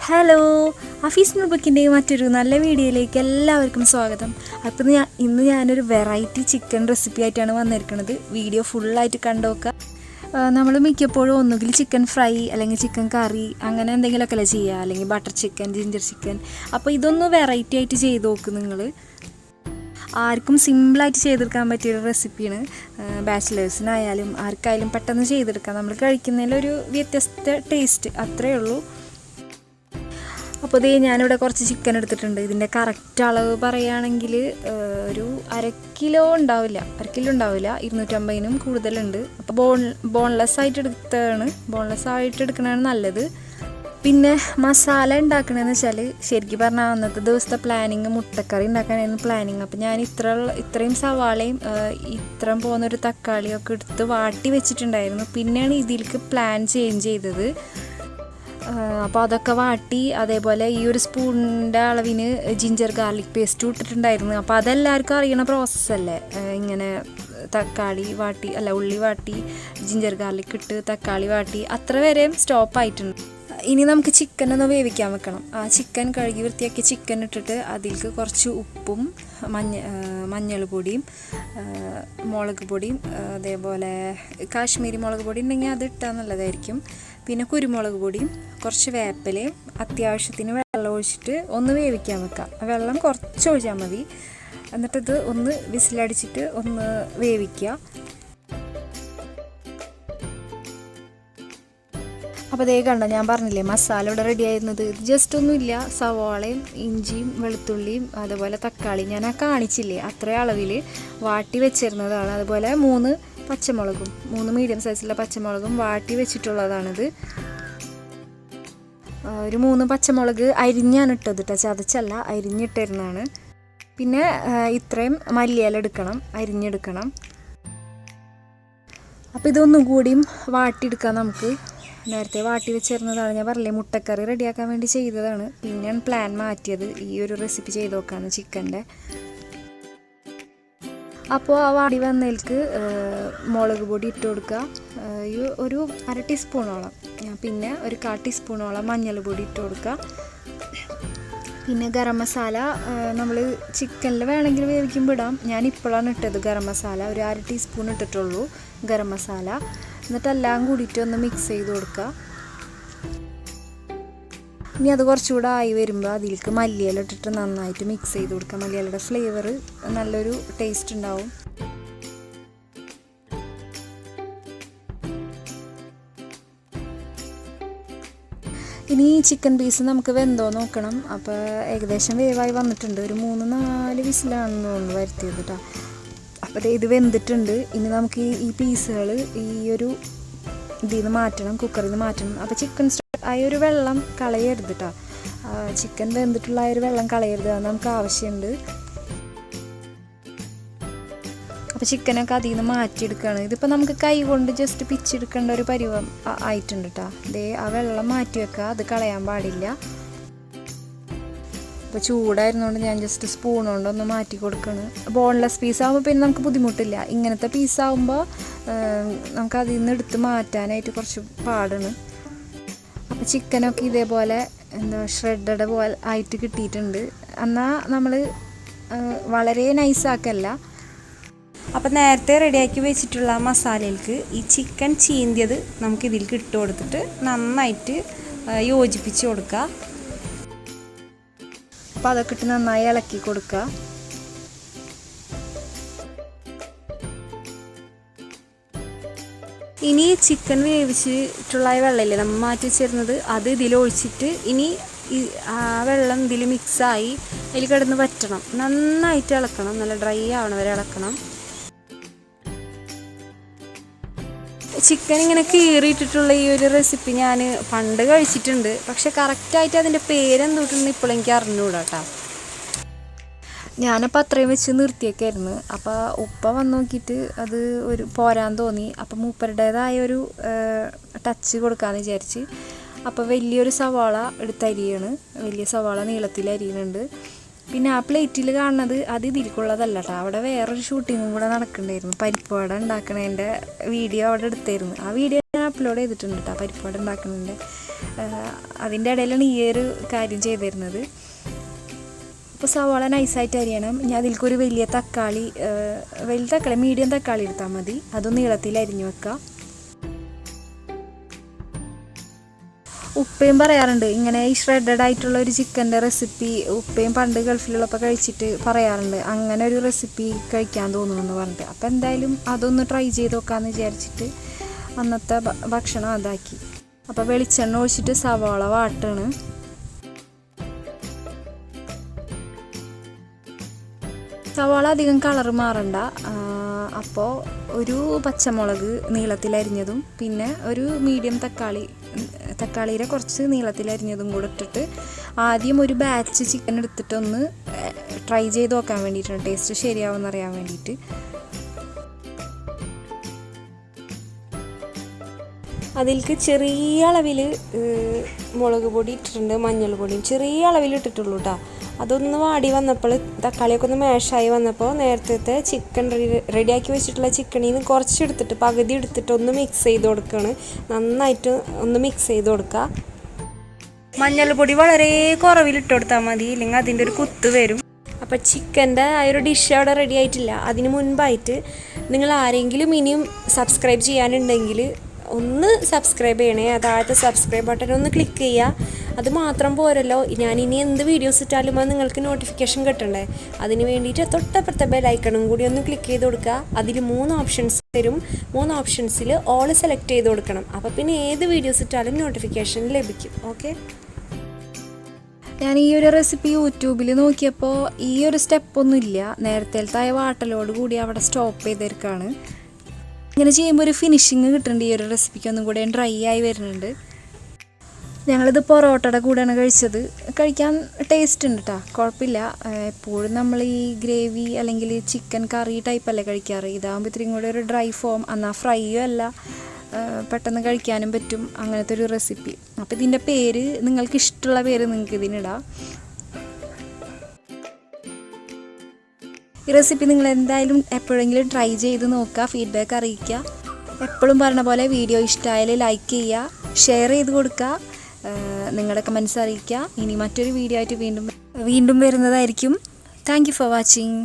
Hello, അഫീസ്നോട്ട്ബുക്കിൻ്റെ മറ്റൊരു നല്ല വീഡിയോയിലേക്ക് എല്ലാവർക്കും സ്വാഗതം. അപ്പോൾ ഇന്ന് ഞാനൊരു വെറൈറ്റി ചിക്കൻ റെസിപ്പി ആയിട്ടാണ് വന്നിരിക്കുന്നത്. വീഡിയോ ഫുള്ളായിട്ട് കണ്ടുനോക്കുക. നമ്മൾ മിക്കപ്പോഴും ഒന്നുകിൽ ചിക്കൻ ഫ്രൈ അല്ലെങ്കിൽ ചിക്കൻ കറി അങ്ങനെ എന്തെങ്കിലുമൊക്കെ അല്ലേ ചെയ്യുക, അല്ലെങ്കിൽ ബട്ടർ ചിക്കൻ, ജിഞ്ചർ ചിക്കൻ. അപ്പോൾ ഇതൊന്ന് വെറൈറ്റി ആയിട്ട് ചെയ്ത് നോക്ക്. നിങ്ങൾ ആർക്കും സിമ്പിളായിട്ട് ചെയ്തെടുക്കാൻ പറ്റിയൊരു റെസിപ്പിയാണ്. ബാച്ചിലേഴ്സിനായാലും ആർക്കായാലും പെട്ടെന്ന് ചെയ്തെടുക്കാം. നമ്മൾ കഴിക്കുന്നതിലൊരു വ്യത്യസ്ത ടേസ്റ്റ് അത്രയേ ഉള്ളൂ. അപ്പോൾ ഞാനിവിടെ കുറച്ച് ചിക്കൻ എടുത്തിട്ടുണ്ട്. ഇതിൻ്റെ കറക്റ്റ് അളവ് പറയുകയാണെങ്കിൽ ഒരു അര കിലോ ഉണ്ടാവില്ല, 250 കൂടുതലുണ്ട്. അപ്പോൾ ബോൺലെസ് ആയിട്ട് എടുത്തതാണ്, ബോൺലെസ് ആയിട്ട് എടുക്കണതാണ് നല്ലത്. പിന്നെ മസാല ഉണ്ടാക്കണമെന്ന് വെച്ചാൽ ശരിക്കും പറഞ്ഞാൽ അന്നത്തെ ദിവസത്തെ പ്ലാനിങ് മുട്ടക്കറി ഉണ്ടാക്കാനായിരുന്നു പ്ലാനിങ്. അപ്പോൾ ഞാൻ ഇത്രയും സവാളയും ഇത്രയും പോകുന്നൊരു തക്കാളിയൊക്കെ എടുത്ത് വാട്ടി വെച്ചിട്ടുണ്ടായിരുന്നു. പിന്നെയാണ് ഇതിലേക്ക് പ്ലാൻ ചേഞ്ച് ചെയ്തത്. അപ്പോൾ അതൊക്കെ വാട്ടി, അതേപോലെ ഈ ഒരു സ്പൂണിൻ്റെ അളവിന് ജിഞ്ചർ ഗാർലിക് പേസ്റ്റ് ഇട്ടിട്ടുണ്ടായിരുന്നു. അപ്പോൾ അതെല്ലാവർക്കും അറിയണ പ്രോസസ്സല്ലേ, ഇങ്ങനെ ഉള്ളി വാട്ടി ജിഞ്ചർ ഗാർലിക് ഇട്ട് തക്കാളി വാട്ടി അത്ര വരെയും സ്റ്റോപ്പായിട്ടുണ്ട്. ഇനി നമുക്ക് ചിക്കൻ ഒന്ന് വേവിക്കാൻ വെക്കണം. ആ ചിക്കൻ കഴുകി വൃത്തിയാക്കി ചിക്കൻ ഇട്ടിട്ട് അതിലേക്ക് കുറച്ച് ഉപ്പും മഞ്ഞൾ പൊടിയും മുളക് പൊടിയും അതേപോലെ കാശ്മീരി മുളക് പൊടി ഉണ്ടെങ്കിൽ അത് ഇട്ടാൽ നല്ലതായിരിക്കും. പിന്നെ കുരുമുളക് പൊടിയും കുറച്ച് വേപ്പിലയും അത്യാവശ്യത്തിന് വെള്ളം ഒഴിച്ചിട്ട് ഒന്ന് വേവിക്കാൻ വെക്കാം. വെള്ളം കുറച്ച് ഒഴിച്ചാൽ മതി. എന്നിട്ടിത് ഒന്ന് വിസിലടിച്ചിട്ട് ഒന്ന് വേവിക്കുക. അപ്പോൾ കണ്ടോ, ഞാൻ പറഞ്ഞില്ലേ മസാല ഇവിടെ റെഡി ആയിരുന്നത്. ഇത് ജസ്റ്റ് ഒന്നുമില്ല, സവാളയും ഇഞ്ചിയും വെളുത്തുള്ളിയും അതുപോലെ തക്കാളി ഞാൻ കാണിച്ചില്ലേ അത്ര അളവിൽ വാട്ടി വെച്ചിരുന്നതാണ്. അതുപോലെ 3 പച്ചമുളകും, 3 മീഡിയം സൈസിലുള്ള പച്ചമുളകും വാട്ടി വെച്ചിട്ടുള്ളതാണിത്. ഒരു 3 പച്ചമുളക് അരിഞ്ഞാണ് ഇട്ടത് കേട്ടോ, ചതച്ചല്ല, അരിഞ്ഞിട്ടിരുന്നതാണ്. പിന്നെ ഇത്രയും മല്ലിയില എടുക്കണം, അരിഞ്ഞെടുക്കണം. അപ്പോൾ ഇതൊന്നും കൂടിയും വാട്ടിയെടുക്കാം നമുക്ക്. നേരത്തെ വാട്ടി വെച്ചിരുന്നതാണ്, ഞാൻ പറഞ്ഞില്ലേ മുട്ടക്കറി റെഡിയാക്കാൻ വേണ്ടി ചെയ്തതാണ്. പിന്നെയാണ് പ്ലാൻ മാറ്റിയത്, ഈ ഒരു റെസിപ്പി ചെയ്ത് നോക്കാമെന്ന് ചിക്കൻ്റെ. അപ്പോൾ ആ വാടി വന്നതിലേക്ക് മുളക് പൊടി ഇട്ട് കൊടുക്കുക, ഒരു 1/2 ടീസ്പൂണോളം. പിന്നെ ഒരു 1/4 ടീസ്പൂണോളം മഞ്ഞൾ പൊടി ഇട്ട് കൊടുക്കുക. പിന്നെ ഗരം മസാല നമ്മൾ ചിക്കനിൽ വേണമെങ്കിൽ വേവിക്കുമ്പോൾ ഇടാം. ഞാൻ ഇപ്പോഴാണ് ഇട്ടത് ഗരം മസാല, ഒരു 1/2 ടീസ്പൂൺ ഇട്ടിട്ടുള്ളൂ ഗരം മസാല. എന്നിട്ട് എല്ലാം കൂടിയിട്ട് ഒന്ന് മിക്സ് ചെയ്ത് കൊടുക്കുക. ഇനി അത് കുറച്ചുകൂടെ ആയി വരുമ്പോൾ അതിലേക്ക് മല്ലിയില ഇട്ടിട്ട് നന്നായിട്ട് മിക്സ് ചെയ്ത് കൊടുക്കുക. മല്ലിയിലയുടെ ഫ്ലേവർ നല്ലൊരു ടേസ്റ്റ് ഉണ്ടാവും. ഇനി ചിക്കൻ പീസ് നമുക്ക് വെന്തോ നോക്കണം. അപ്പോൾ ഏകദേശം വേവായി വന്നിട്ടുണ്ട്. ഒരു 3-4 വിസിലാണെന്ന് തോന്നുന്നു വരുത്തിയത് കേട്ടോ. അപ്പോൾ ഇത് വെന്തിട്ടുണ്ട്. ഇനി നമുക്ക് ഈ പീസുകൾ ഈ ഒരു ഇതിൽ നിന്ന് മാറ്റണം, കുക്കറിൽ നിന്ന് മാറ്റണം. അപ്പോൾ ചിക്കൻ ആ ഒരു വെള്ളം കളയരുത് കേട്ടോ, ചിക്കൻ വെന്തിട്ടുള്ള ആ ഒരു വെള്ളം കളയരുത്, അത് നമുക്ക് ആവശ്യമുണ്ട്. അപ്പോൾ ചിക്കനൊക്കെ അതിൽ നിന്ന് മാറ്റിയെടുക്കുകയാണ്. ഇതിപ്പോൾ നമുക്ക് കൈ കൊണ്ട് ജസ്റ്റ് പിച്ചെടുക്കേണ്ട ഒരു പരുവം ആയിട്ടുണ്ട് കേട്ടോ. ആ വെള്ളം മാറ്റി വെക്കുക, അത് കളയാൻ പാടില്ല. അപ്പോൾ ചൂടായിരുന്നുകൊണ്ട് ഞാൻ ജസ്റ്റ് സ്പൂൺ കൊണ്ടൊന്ന് മാറ്റി കൊടുക്കണം. ബോൺലെസ് പീസാകുമ്പോൾ പിന്നെ നമുക്ക് ബുദ്ധിമുട്ടില്ല. ഇങ്ങനത്തെ പീസാകുമ്പോൾ നമുക്ക് അതിൽ നിന്ന് എടുത്ത് മാറ്റാനായിട്ട് കുറച്ച് പാടാണ്. അപ്പോൾ ചിക്കനൊക്കെ ഇതേപോലെ ഷ്രെഡഡ് പോലെ ആയിട്ട് കിട്ടിയിട്ടുണ്ട്. എന്നാൽ നമ്മൾ വളരെ നൈസാക്കല്ല. അപ്പോൾ നേരത്തെ റെഡിയാക്കി വെച്ചിട്ടുള്ള മസാലയിലേക്ക് ഈ ചിക്കൻ ചീന്തിയത് നമുക്കിതിലേക്ക് ഇട്ട് കൊടുത്തിട്ട് നന്നായിട്ട് യോജിപ്പിച്ച് കൊടുക്കുക. അപ്പോൾ അതൊക്കെ ഇട്ട് നന്നായി ഇളക്കി കൊടുക്കുക. ഇനി ചിക്കൻ വേവിച്ചിട്ടുള്ള വെള്ളമില്ലേ നമ്മൾ മാറ്റി വെച്ചിരുന്നത്, അത് ഇതിലൊഴിച്ചിട്ട് ഇനി ആ വെള്ളം ഇതിൽ മിക്സായി അതിൽ കിടന്ന് വറ്റണം. നന്നായിട്ട് ഇളക്കണം, നല്ല ഡ്രൈ ആവണ വരെ ഇളക്കണം. ചിക്കൻ ഇങ്ങനെ കീറിയിട്ടിട്ടുള്ള ഈ ഒരു റെസിപ്പി ഞാൻ പണ്ട് കഴിച്ചിട്ടുണ്ട്, പക്ഷെ കറക്റ്റായിട്ട് അതിൻ്റെ പേരെന്തോട്ടെന്ന് ഇപ്പോൾ എനിക്ക് അറിഞ്ഞുകൂടാ കേട്ടോ. ഞാനപ്പോൾ അത്രയും വെച്ച് നിർത്തിയേക്കായിരുന്നു. അപ്പോൾ ഉപ്പ വന്ന് നോക്കിയിട്ട് അത് ഒരു പോരാൻ തോന്നി. അപ്പോൾ മൂപ്പരുടേതായ ഒരു ടച്ച് കൊടുക്കാമെന്ന് വിചാരിച്ച് അപ്പോൾ വലിയൊരു സവാള എടുത്തരിയാണ്, വലിയ സവാള നീളത്തിൽ അരിയുന്നുണ്ട്. പിന്നെ ആ പ്ലേറ്റിൽ കാണുന്നത് അത് ഇതിലേക്കുള്ളതല്ല കേട്ടോ, അവിടെ വേറൊരു ഷൂട്ടിങ്ങും കൂടെ നടക്കുന്നുണ്ടായിരുന്നു. പരിപ്പ് വട ഉണ്ടാക്കണതിൻ്റെ വീഡിയോ അവിടെ എടുത്തായിരുന്നു. ആ വീഡിയോ ഞാൻ അപ്ലോഡ് ചെയ്തിട്ടുണ്ട് കേട്ടോ, പരിപ്പ് വട ഉണ്ടാക്കുന്നതിൻ്റെ. അതിൻ്റെ ഇടയിലാണ് ഈ ഒരു കാര്യം ചെയ്തിരുന്നത്. അപ്പോൾ സവാള നൈസായിട്ട് അരിയണം. ഞാൻ അതിൽക്കൊരു വലിയ തക്കാളി മീഡിയം തക്കാളി എടുത്താൽ മതി. അതും നീളത്തിൽ അരിഞ്ഞു വെക്കാം. ഉപ്പയും പറയാറുണ്ട് ഇങ്ങനെ ഈ ഷ്രെഡഡ് ആയിട്ടുള്ള ഒരു ചിക്കൻ്റെ റെസിപ്പി. ഉപ്പയും പണ്ട് ഗൾഫിലുള്ളപ്പോൾ കഴിച്ചിട്ട് പറയാറുണ്ട് അങ്ങനെ ഒരു റെസിപ്പി കഴിക്കാൻ തോന്നുമെന്ന് പറഞ്ഞിട്ട്. അപ്പോൾ എന്തായാലും അതൊന്ന് ട്രൈ ചെയ്ത് നോക്കാമെന്ന് വിചാരിച്ചിട്ട് അന്നത്തെ ഭക്ഷണം അതാക്കി. അപ്പോൾ വെളിച്ചെണ്ണ ഒഴിച്ചിട്ട് സവാള വാട്ടാണ്. സവാള അധികം കളർ മാറണ്ട. അപ്പോൾ ഒരു പച്ചമുളക് നീളത്തിലരിഞ്ഞതും പിന്നെ ഒരു മീഡിയം തക്കാളിയുടെ കുറച്ച് നീളത്തിലരിഞ്ഞതും കൂടെ ഇട്ടിട്ട് ആദ്യം ഒരു ബാച്ച് ചിക്കൻ എടുത്തിട്ടൊന്ന് ട്രൈ ചെയ്ത് നോക്കാൻ വേണ്ടിയിട്ടാണ്, ടേസ്റ്റ് ശരിയാവുമെന്ന് അറിയാൻ വേണ്ടിയിട്ട്. അതിലേക്ക് ചെറിയ അളവിൽ മുളക് പൊടി ഇട്ടിട്ടുണ്ട്, മഞ്ഞൾ പൊടിയും ചെറിയ അളവിൽ ഇട്ടിട്ടുള്ളൂ കേട്ടോ. അതൊന്ന് വാടി വന്നപ്പോൾ തക്കാളിയൊക്കെ ഒന്ന് മാഷായി വന്നപ്പോൾ നേരത്തെ ചിക്കൻ റെഡിയാക്കി വെച്ചിട്ടുള്ള ചിക്കനിൽ നിന്ന് കുറച്ചെടുത്തിട്ട് പകുതി എടുത്തിട്ട് ഒന്ന് മിക്സ് ചെയ്ത് കൊടുക്കുകയാണ്. നന്നായിട്ട് ഒന്ന് മിക്സ് ചെയ്ത് കൊടുക്കുക. മഞ്ഞൾപ്പൊടി വളരെ കുറവിലിട്ട് കൊടുത്താൽ മതി, ഇല്ലെങ്കിൽ അതിൻ്റെ ഒരു കുത്ത് വരും. അപ്പോൾ ചിക്കൻ്റെ ആ ഒരു ഡിഷ് അവിടെ റെഡി ആയിട്ടില്ല. അതിന് മുൻപായിട്ട് നിങ്ങൾ ആരെങ്കിലും ഇനിയും സബ്സ്ക്രൈബ് ചെയ്യാനുണ്ടെങ്കിൽ ഒന്ന് സബ്സ്ക്രൈബ് ചെയ്യണേ. താഴത്തെ സബ്സ്ക്രൈബ് ബട്ടൺ ഒന്ന് ക്ലിക്ക് ചെയ്യുക. അത് മാത്രം പോരല്ലോ, ഞാൻ ഇനി എന്ത് വീഡിയോസ് ഇട്ടാലും അത് നിങ്ങൾക്ക് നോട്ടിഫിക്കേഷൻ കിട്ടണ്ടേ. അതിന് വേണ്ടിയിട്ട് തൊട്ടപ്പുറത്തെ ബെൽ ഐക്കണും കൂടി ഒന്ന് ക്ലിക്ക് ചെയ്ത് കൊടുക്കുക. അതിൽ 3 ഓപ്ഷൻസ് തരും. 3 ഓപ്ഷൻസിൽ ഓൾ സെലക്ട് ചെയ്ത് കൊടുക്കണം. അപ്പോൾ പിന്നെ ഏത് വീഡിയോസ് ഇട്ടാലും നോട്ടിഫിക്കേഷൻ ലഭിക്കും. ഓക്കെ. ഞാൻ ഈ ഒരു റെസിപ്പി യൂട്യൂബിൽ നോക്കിയപ്പോൾ ഈ ഒരു സ്റ്റെപ്പൊന്നും ഇല്ല. നേരത്തെ വാട്ടലോട് കൂടി അവിടെ സ്റ്റോപ്പ് ചെയ്തിരിക്കുകയാണ്. ഇങ്ങനെ ചെയ്യുമ്പോൾ ഒരു ഫിനിഷിങ് കിട്ടുന്നുണ്ട്. ഈ ഒരു റെസിപ്പിക്ക് ഒന്നും കൂടെ ഡ്രൈ ആയി വരുന്നുണ്ട്. ഞങ്ങളിത് പൊറോട്ടയുടെ കൂടെയാണ് കഴിച്ചത്. കഴിക്കാൻ ടേസ്റ്റ് ഉണ്ട് കേട്ടോ, കുഴപ്പമില്ല. എപ്പോഴും നമ്മൾ ഈ ഗ്രേവി അല്ലെങ്കിൽ ചിക്കൻ കറി ടൈപ്പല്ലേ കഴിക്കാറ്. ഇതാകുമ്പോൾ ഇത്രയും കൂടെ ഒരു ഡ്രൈ ഫോം, എന്നാൽ ഫ്രൈയും അല്ല, പെട്ടെന്ന് കഴിക്കാനും പറ്റും. അങ്ങനത്തെ ഒരു റെസിപ്പി. അപ്പോൾ ഇതിൻ്റെ പേര് നിങ്ങൾക്ക് ഇഷ്ടമുള്ള പേര് നിങ്ങൾക്ക് ഇതിനിടാം. ഈ റെസിപ്പി നിങ്ങൾ എന്തായാലും എപ്പോഴെങ്കിലും ട്രൈ ചെയ്ത് നോക്കുക, ഫീഡ്ബാക്ക് അറിയിക്കുക. എപ്പോഴും പറഞ്ഞ പോലെ വീഡിയോ ഇഷ്ടമായാൽ ലൈക്ക് ചെയ്യുക, ഷെയർ ചെയ്ത് കൊടുക്കുക, നിങ്ങളുടെ കമൻസ് അറിയിക്കുക. ഇനി മറ്റൊരു വീഡിയോ ആയിട്ട് വീണ്ടും വരുന്നതായിരിക്കും. Thank you for watching.